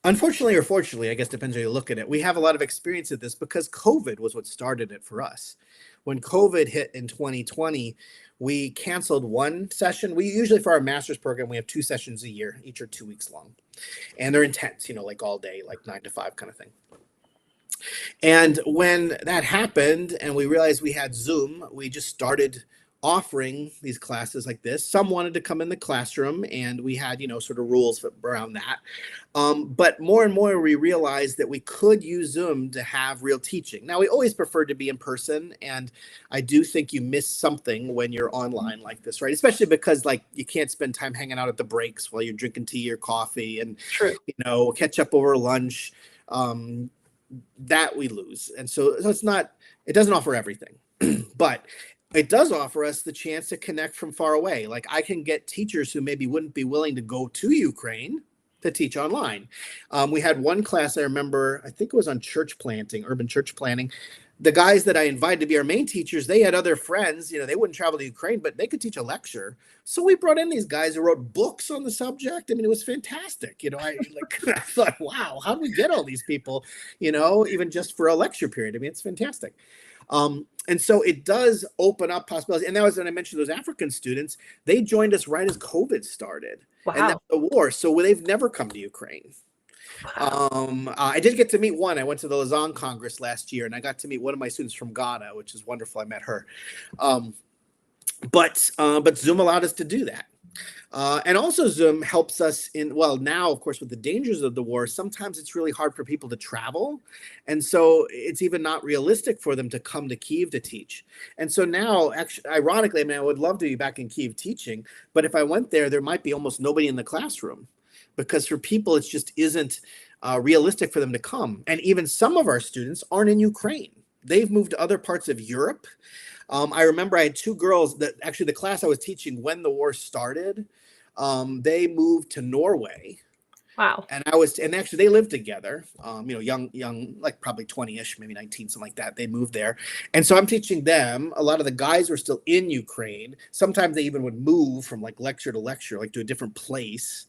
unfortunately or fortunately, I guess depends how you look at it. We have a lot of experience at this because COVID was what started it for us. When COVID hit in 2020, we canceled one session. We usually, for our master's program, we have 2 sessions a year, each are 2 weeks long, and they're intense, like all day, like 9 to 5 kind of thing. And when that happened and we realized we had Zoom, we just started offering these classes like this. Some wanted to come in the classroom, and we had, sort of rules around that. But more and more, we realized that we could use Zoom to have real teaching. Now, we always prefer to be in person, and I do think you miss something when you're online like this, right? Especially because, like, you can't spend time hanging out at the breaks while you're drinking tea or coffee and, True. catch up over lunch. That we lose. And so it doesn't offer everything, but it does offer us the chance to connect from far away. Like, I can get teachers who maybe wouldn't be willing to go to Ukraine to teach online. We had one class, I remember, I think it was on church planting, urban church planting. The guys that I invited to be our main teachers, they had other friends, they wouldn't travel to Ukraine, but they could teach a lecture. So we brought in these guys who wrote books on the subject. I mean, it was fantastic. I thought, wow, how do we get all these people, even just for a lecture period? I mean, it's fantastic. And so it does open up possibilities. And that was when I mentioned those African students. They joined us right as COVID started. And that's Wow. the war. So they've never come to Ukraine. Wow. I did get to meet one. I went to the Lausanne Congress last year, and I got to meet one of my students from Ghana, which is wonderful. I met her. But Zoom allowed us to do that. And also Zoom helps us now, of course, with the dangers of the war, sometimes it's really hard for people to travel. And so it's even not realistic for them to come to Kyiv to teach. And so now, actually, ironically, I mean, I would love to be back in Kyiv teaching, but if I went there might be almost nobody in the classroom, because for people, it just isn't realistic for them to come. And even some of our students aren't in Ukraine. They've moved to other parts of Europe. I remember I had two girls that actually the class I was teaching when the war started, they moved to Norway. Wow. And actually they lived together, young, like probably 20-ish, maybe 19, something like that. They moved there. And so I'm teaching them. A lot of the guys were still in Ukraine. Sometimes they even would move from like lecture to lecture, like to a different place.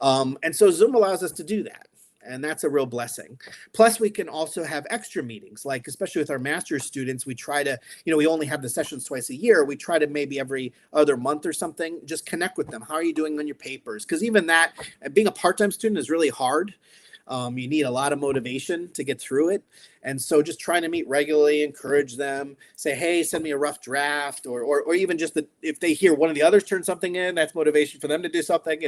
And so Zoom allows us to do that. And that's a real blessing. Plus, we can also have extra meetings, like especially with our master's students, we try to, we only have the sessions twice a year. We try to maybe every other month or something, just connect with them. How are you doing on your papers? Because even that, being a part-time student is really hard. You need a lot of motivation to get through it. And so just trying to meet regularly, encourage them, say, hey, send me a rough draft, or even just if they hear one of the others turn something in, that's motivation for them to do something,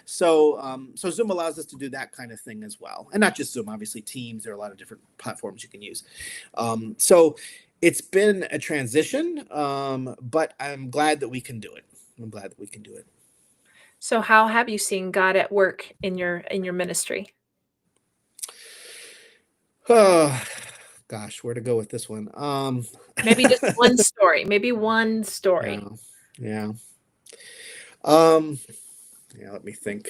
So Zoom allows us to do that kind of thing as well. And not just Zoom, obviously Teams, there are a lot of different platforms you can use. So it's been a transition, but I'm glad that we can do it. So how have you seen God at work in your ministry? Oh, gosh, where to go with this one? Maybe just one story. Maybe one story. Yeah. Let me think.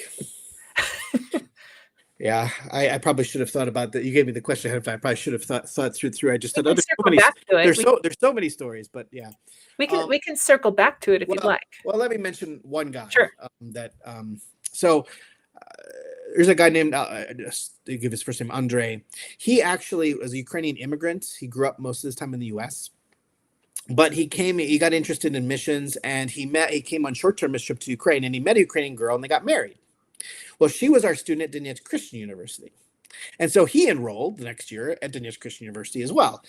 Yeah, I probably should have thought about that. You gave me the question ahead of time. I probably should have thought through. I just We thought, can circle back to it. there's so many stories, but yeah. We can circle back to it if you'd like. Well, let me mention one guy. Sure. There's a guy named, they give his first name, Andre. He actually was a Ukrainian immigrant. He grew up most of his time in the US. But he got interested in missions, and he came on short-term mission trip to Ukraine, and he met a Ukrainian girl, and they got married. Well, she was our student at Donetsk Christian University. And so he enrolled the next year at Donetsk Christian University as well.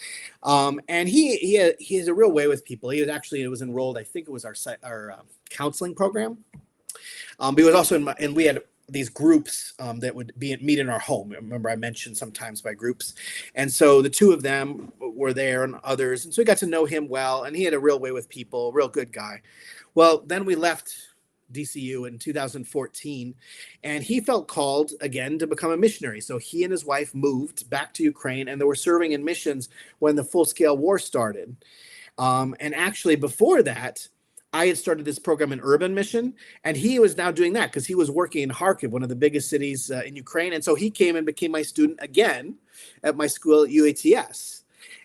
And he has a real way with people. It was enrolled, I think it was our counseling program. But he was also and we had these groups that would meet in our home. Remember, I mentioned sometimes by groups. And so the two of them were there and others. And so we got to know him well. And he had a real way with people, real good guy. Well, then we left DCU in 2014, and he felt called again to become a missionary. So he and his wife moved back to Ukraine, and they were serving in missions when the full-scale war started. And actually, before that, I had started this program in urban mission, and he was now doing that because he was working in Kharkiv, one of the biggest cities in Ukraine. And so he came and became my student again at my school at UATS.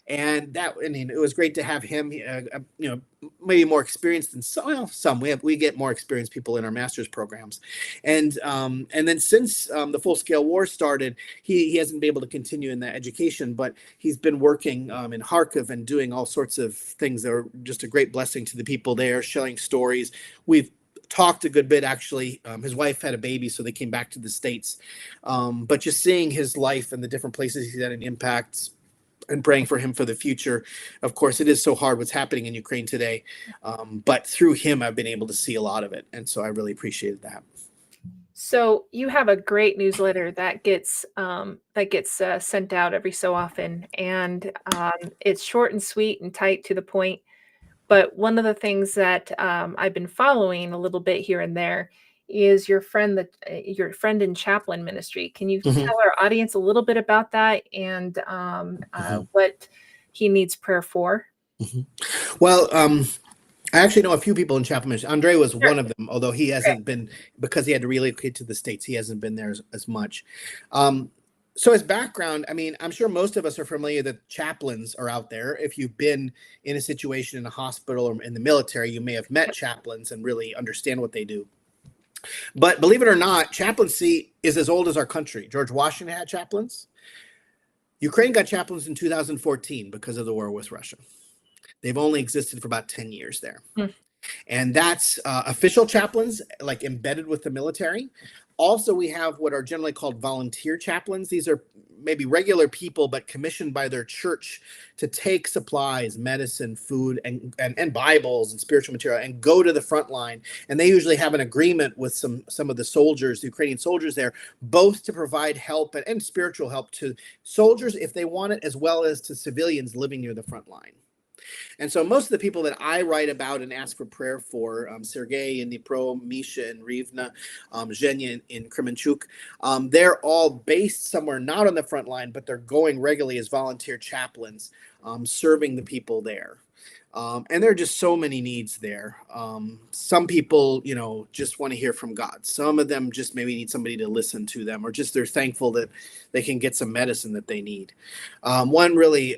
And it was great to have him, maybe more experienced than some. We get more experienced people in our master's programs. And then since the full-scale war started, he hasn't been able to continue in that education, but he's been working in Kharkiv and doing all sorts of things that are just a great blessing to the people there, sharing stories. We've talked a good bit, actually. His wife had a baby, so they came back to the States. But just seeing his life and the different places he's had an impact, and praying for him for the future. Of course, it is so hard what's happening in Ukraine today. But through him, I've been able to see a lot of it. And so I really appreciated that. So you have a great newsletter that gets sent out every so often. And it's short and sweet and tight to the point. But one of the things that I've been following a little bit here and there is your friend in chaplain ministry. Can you tell our audience a little bit about that and what he needs prayer for? Well, I actually know a few people in chaplain ministry. Andre was one of them, although he hasn't been, because he had to relocate to the States, he hasn't been there as much. So his background, I'm sure most of us are familiar that chaplains are out there. If you've been in a situation in a hospital or in the military, you may have met chaplains and really understand what they do. But believe it or not, chaplaincy is as old as our country. George Washington had chaplains. Ukraine got chaplains in 2014 because of the war with Russia. They've only existed for about 10 years there. And that's official chaplains, like embedded with the military. Also, we have what are generally called volunteer chaplains. These are maybe regular people, but commissioned by their church to take supplies, medicine, food, and Bibles and spiritual material and go to the front line. And they usually have an agreement with some of the soldiers, the Ukrainian soldiers there, both to provide help and spiritual help to soldiers if they want it, as well as to civilians living near the front line. And so most of the people that I write about and ask for prayer for, Sergei in Dnipro, Misha in Rivne, Zhenya in Kremenchuk, they're all based somewhere not on the front line, but they're going regularly as volunteer chaplains, serving the people there. And there are just so many needs there. Some people, just want to hear from God. Some of them just maybe need somebody to listen to them, or just they're thankful that they can get some medicine that they need. One really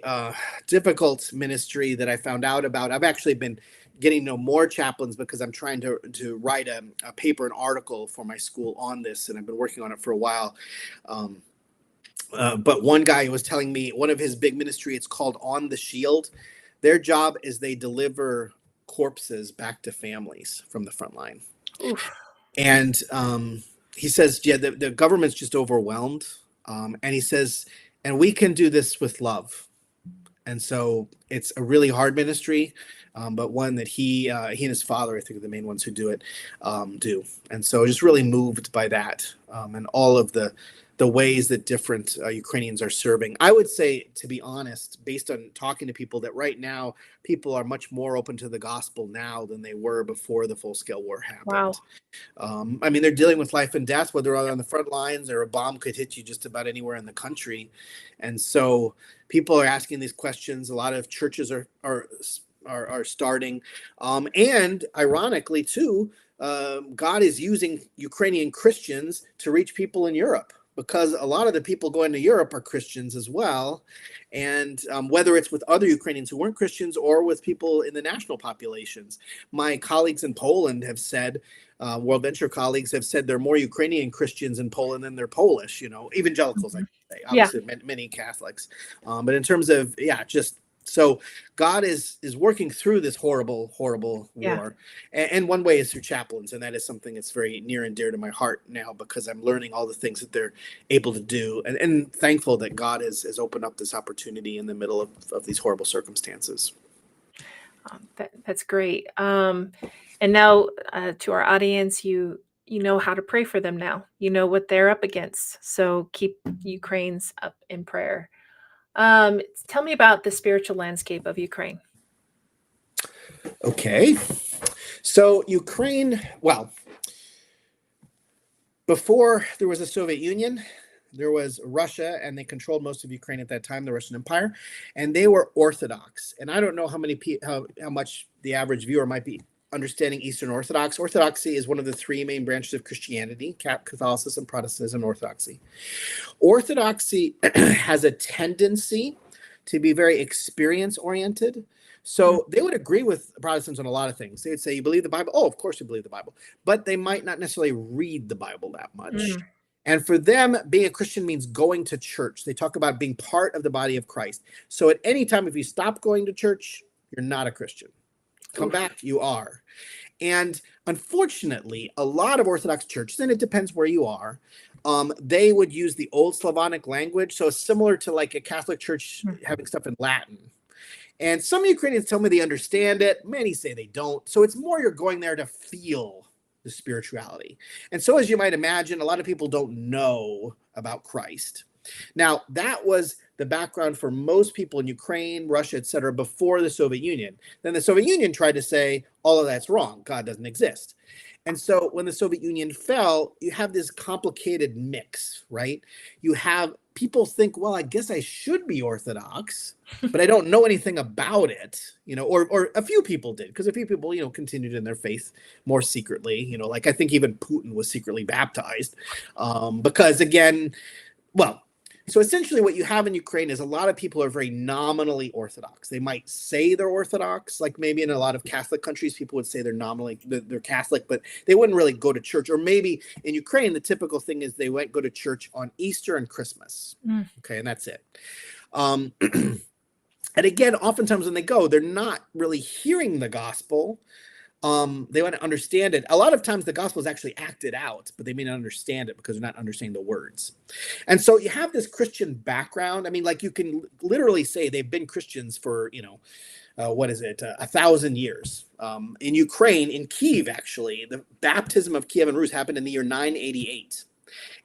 difficult ministry that I found out about, I've actually been getting to know more chaplains because I'm trying to write a paper, an article for my school on this, and I've been working on it for a while. But one guy was telling me one of his big ministry, it's called On the Shield. Their job is they deliver corpses back to families from the front line. Oof. And he says, the government's just overwhelmed. And he says, and we can do this with love. And so it's a really hard ministry, but one that he and his father, I think, are the main ones who do it, do. And so just really moved by that and all of the ways that different Ukrainians are serving. I would say, to be honest, based on talking to people, that right now people are much more open to the gospel now than they were before the full-scale war happened. Wow. They're dealing with life and death, whether on the front lines or a bomb could hit you just about anywhere in the country. And so people are asking these questions. A lot of churches are starting. And ironically, too, God is using Ukrainian Christians to reach people in Europe, because a lot of the people going to Europe are Christians as well. And whether it's with other Ukrainians who weren't Christians or with people in the national populations. My colleagues in Poland have said, WorldVenture colleagues have said there are more Ukrainian Christians in Poland than they're Polish, evangelicals, I should say, obviously many Catholics. But in terms of, just So God is working through this horrible Yeah. war, and one way is through chaplains, and that is something that's very near and dear to my heart now, because I'm learning all the things that they're able to do, and thankful that God has opened up this opportunity in the middle of these horrible circumstances. That's great. And now to our audience, you know how to pray for them now. You know what they're up against. So keep Ukraine's up in prayer. Tell me about the spiritual landscape of Ukraine. Okay, so Ukraine, well, before there was the Soviet Union, there was Russia, and they controlled most of Ukraine at that time, the Russian Empire, and they were Orthodox. And I don't know how much the average viewer might be understanding Eastern Orthodox. Orthodoxy is one of the three main branches of Christianity: Catholicism, Protestantism, and Orthodoxy. Orthodoxy has a tendency to be very experience oriented. So they would agree with Protestants on a lot of things. They would say, you believe the Bible? Oh, of course you believe the Bible. But they might not necessarily read the Bible that much. And for them, being a Christian means going to church. They talk about being part of the body of Christ. So at any time, if you stop going to church, you're not a Christian. Come back, you are. And unfortunately, a lot of Orthodox churches, and it depends where you are, they would use the old Slavonic language. So similar to like a Catholic church having stuff in Latin. And some Ukrainians tell me they understand it. Many say they don't. So it's more you're going there to feel the spirituality. And so, as you might imagine, a lot of people don't know about Christ. Now, that was the background for most people in Ukraine, Russia, etc., before the Soviet Union. Then the Soviet Union tried to say all of that's wrong. God doesn't exist. And so when the Soviet Union fell, you have this complicated mix, right? You have people think, well, I guess I should be Orthodox, but I don't know anything about it, or a few people did, because a few people, continued in their faith more secretly, like I think even Putin was secretly baptized, because again, well, so essentially what you have in Ukraine is a lot of people are very nominally Orthodox. They might say they're Orthodox, like maybe in a lot of Catholic countries, people would say they're Catholic, but they wouldn't really go to church. Or maybe in Ukraine, the typical thing is they go to church on Easter and Christmas. Okay, and that's it. And again, oftentimes when they go, they're not really hearing the gospel. They want to understand it. A lot of times the gospel is actually acted out, but they may not understand it because they're not understanding the words. And so you have this Christian background. I mean, like you can literally say they've been Christians for, 1,000 years. In Ukraine, in Kiev, actually, the baptism of Kiev and Rus happened in the year 988.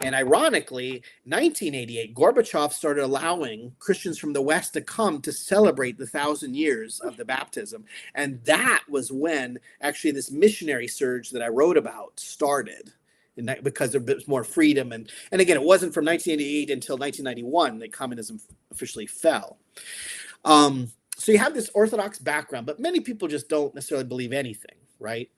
And ironically, 1988, Gorbachev started allowing Christians from the West to come to celebrate the 1,000 years of the baptism. And that was when actually this missionary surge that I wrote about started, because there was more freedom. And again, it wasn't from 1988 until 1991 that communism officially fell. So you have this Orthodox background, but many people just don't necessarily believe anything, right?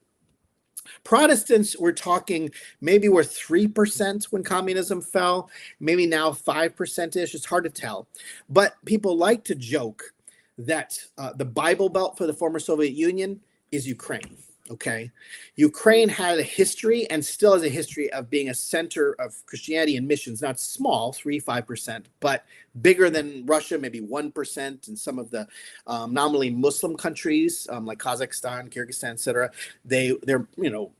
Protestants, we're talking maybe were 3% when communism fell, maybe now 5%-ish. It's hard to tell. But people like to joke that the Bible Belt for the former Soviet Union is Ukraine. Okay. Ukraine had a history and still has a history of being a center of Christianity and missions, not small, 3-5%, but bigger than Russia, maybe 1%, and some of the nominally Muslim countries like Kazakhstan, Kyrgyzstan, etc. They're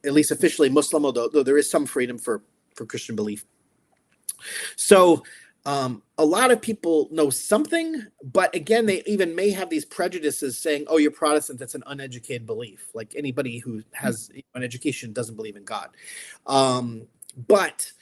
at least officially Muslim, although there is some freedom for Christian belief. So a lot of people know something, but again, they even may have these prejudices saying, oh, you're Protestant, that's an uneducated belief. Like anybody who has an education doesn't believe in God. But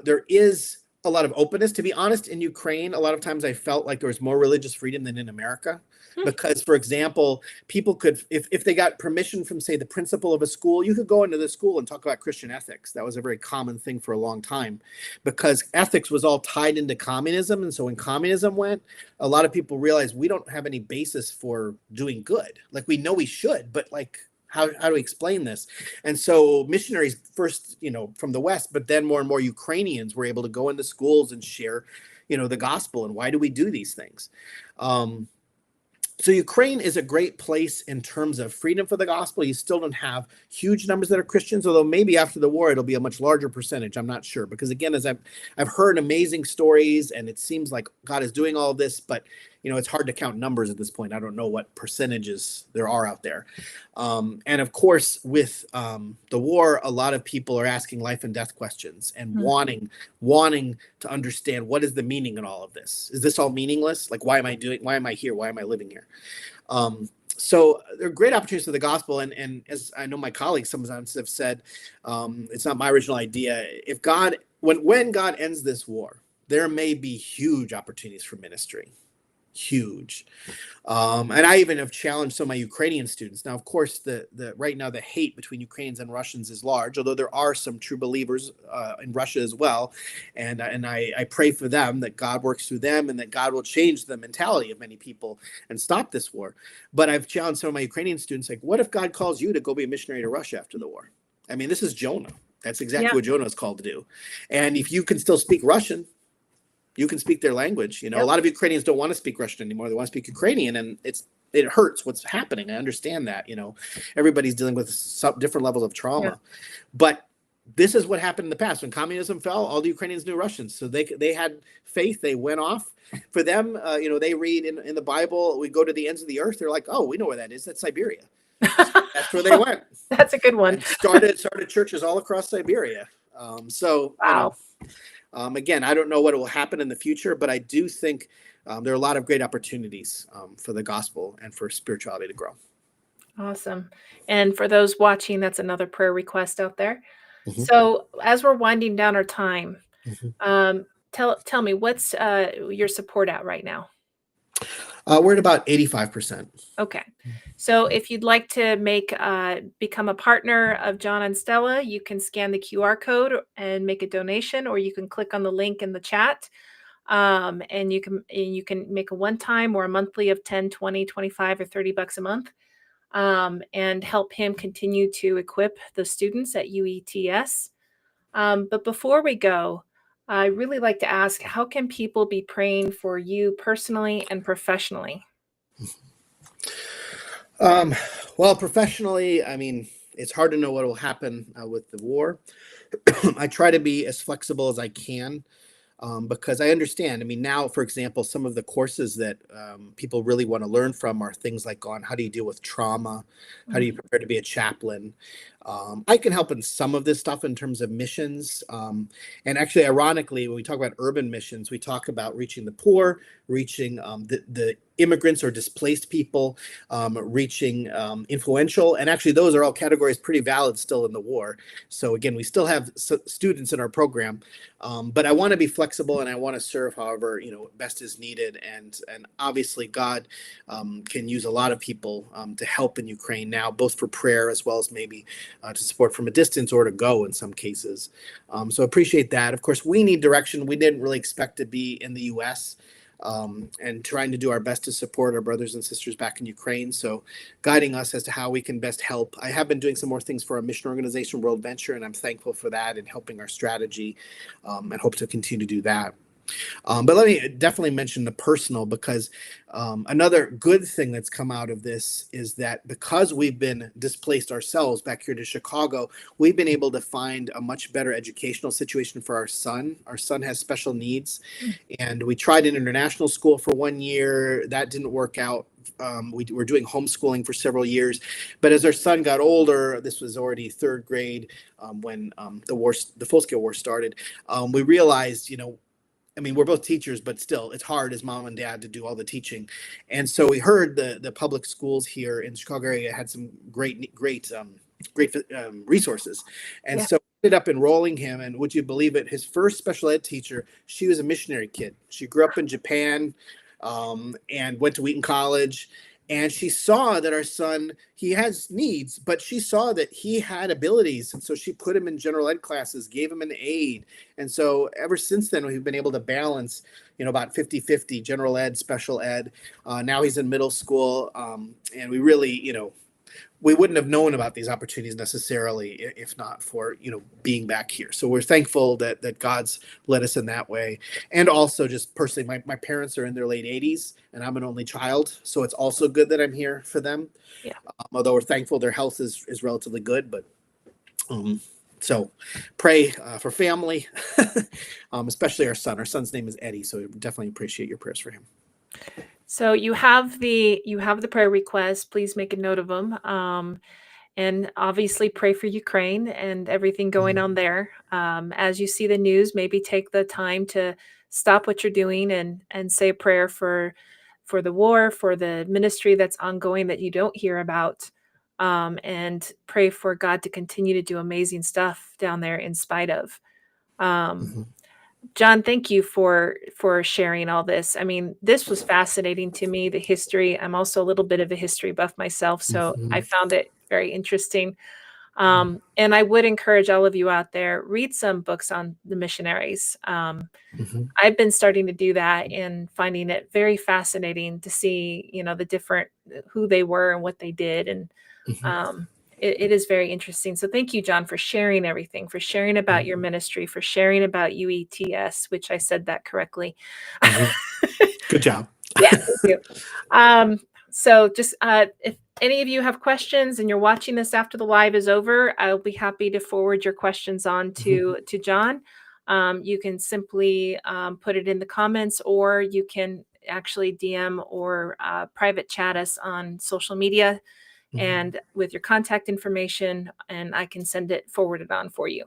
there is a lot of openness. To be honest, in Ukraine, a lot of times I felt like there was more religious freedom than in America. Because, for example, people could, if they got permission from, say, the principal of a school, you could go into the school and talk about Christian ethics. That was a very common thing for a long time, because ethics was all tied into communism. And so when communism went, a lot of people realized we don't have any basis for doing good. Like, we know we should, but like, how do we explain this? And so missionaries first, from the West, but then more and more Ukrainians were able to go into schools and share, the gospel. And why do we do these things? So Ukraine is a great place in terms of freedom for the gospel. You still don't have huge numbers that are Christians, although maybe after the war, it'll be a much larger percentage. I'm not sure. Because again, as I've heard amazing stories, and it seems like God is doing all of this, but it's hard to count numbers at this point. I don't know what percentages there are out there. And of course, with the war, a lot of people are asking life and death questions and wanting to understand, what is the meaning in all of this? Is this all meaningless? Like, why am I here? Why am I living here? So there are great opportunities for the gospel. And as I know my colleagues sometimes have said, it's not my original idea. If God, when God ends this war, there may be huge opportunities for ministry. Huge. And I even have challenged some of my Ukrainian students. Now, of course, the right now the hate between Ukrainians and Russians is large, although there are some true believers in Russia as well. And I pray for them, that God works through them and that God will change the mentality of many people and stop this war. But I've challenged some of my Ukrainian students, like, what if God calls you to go be a missionary to Russia after the war? I mean, this is Jonah. That's exactly what Jonah is called to do. And if you can still speak Russian, you can speak their language. A lot of Ukrainians don't want to speak Russian anymore. They want to speak Ukrainian, and it hurts what's happening. I understand that. Everybody's dealing with some different levels of trauma, but this is what happened in the past. When communism fell, all the Ukrainians knew Russian, so they had faith. They went off. For them, they read in the Bible, we go to the ends of the earth. They're like, oh, we know where that is. That's Siberia. That's where they went. That's a good one. And started churches all across Siberia. Wow. Again, I don't know what will happen in the future, but I do think there are a lot of great opportunities for the gospel and for spirituality to grow. Awesome. And for those watching, that's another prayer request out there. Mm-hmm. So as we're winding down our time, Mm-hmm. tell me, what's your support at right now? We're at about 85%. Okay. So if you'd like to become a partner of John and Stella, you can scan the QR code and make a donation, or you can click on the link in the chat. And you can make a one-time or a monthly of 10, 20, 25, or $30 a month, and help him continue to equip the students at UETS. But before we go, I really like to ask, how can people be praying for you personally and professionally? Well, professionally, I mean, it's hard to know what will happen with the war. I try to be as flexible as I can, because I understand. I mean, now, for example, some of the courses that people really want to learn from are things like on how do you deal with trauma? How do you prepare to be a chaplain? I can help in some of this stuff in terms of missions. And actually, ironically, when we talk about urban missions, we talk about reaching the poor, reaching the immigrants or displaced people, reaching influential. And actually, those are all categories pretty valid still in the war. So again, we still have students in our program, but I want to be flexible and I want to serve however best is needed. And obviously, God can use a lot of people to help in Ukraine now, both for prayer as well as maybe to support from a distance or to go in some cases. So appreciate that. Of course, we need direction. We didn't really expect to be in the U.S. And trying to do our best to support our brothers and sisters back in Ukraine. So guiding us as to how we can best help. I have been doing some more things for our mission organization, WorldVenture, and I'm thankful for that and helping our strategy, and hope to continue to do that. But let me definitely mention the personal, because another good thing that's come out of this is that because we've been displaced ourselves back here to Chicago, we've been able to find a much better educational situation for our son. Our son has special needs, and we tried an international school for 1 year. That didn't work out. We were doing homeschooling for several years, but as our son got older, this was already third grade when the full-scale war started. We realized, I mean, we're both teachers, but still, it's hard as mom and dad to do all the teaching. And so we heard the public schools here in the Chicago area had some great resources. And so we ended up enrolling him. And would you believe it? His first special ed teacher, she was a missionary kid. She grew up in Japan and went to Wheaton College. And she saw that our son, he has needs, but she saw that he had abilities. And so she put him in general ed classes, gave him an aid. And so ever since then, we've been able to balance, about 50-50 general ed, special ed. Now he's in middle school. And we really, we wouldn't have known about these opportunities necessarily if not for, being back here. So we're thankful that God's led us in that way. And also just personally, my parents are in their late 80s and I'm an only child. So it's also good that I'm here for them. Yeah. Although we're thankful their health is relatively good, but so pray for family, especially our son. Our son's name is Eddie. So we definitely appreciate your prayers for him. So you have the prayer requests. Please make a note of them. And obviously pray for Ukraine and everything going Mhm. on there. As you see the news, maybe take the time to stop what you're doing and say a prayer for the war, for the ministry that's ongoing that you don't hear about, and pray for God to continue to do amazing stuff down there in spite of. Um, Mhm. John, thank you for sharing all this. I mean, this was fascinating to me, the history. I'm also a little bit of a history buff myself, so I Mhm. found it very interesting. And I would encourage all of you out there, read some books on the missionaries. Mhm. I've been starting to do that and finding it very fascinating to see, the different who they were and what they did. And Mhm. um, it is very interesting. So thank you, John, for sharing everything, for sharing about your Mhm. ministry, for sharing about UETS, which I said that correctly. Mhm. Good job. Yeah, thank you. So just if any of you have questions and you're watching this after the live is over, I'll be happy to forward your questions on Mhm. to John. You can simply put it in the comments, or you can actually DM or private chat us on social media Mhm. and with your contact information, and I can forward it on for you.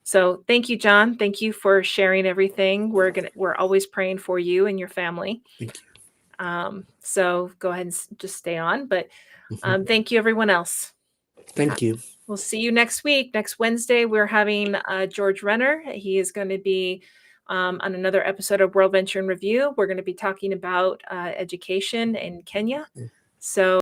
So thank you, John. Thank you for sharing everything. We're always praying for you and your family. Thank you. So go ahead and just stay on. But Mhm. thank you, everyone else. Ha- Thank you. We'll see you next week. Next Wednesday, we're having George Renner. He is going to be on another episode of World Venture in Review. We're going to be talking about education in Kenya. So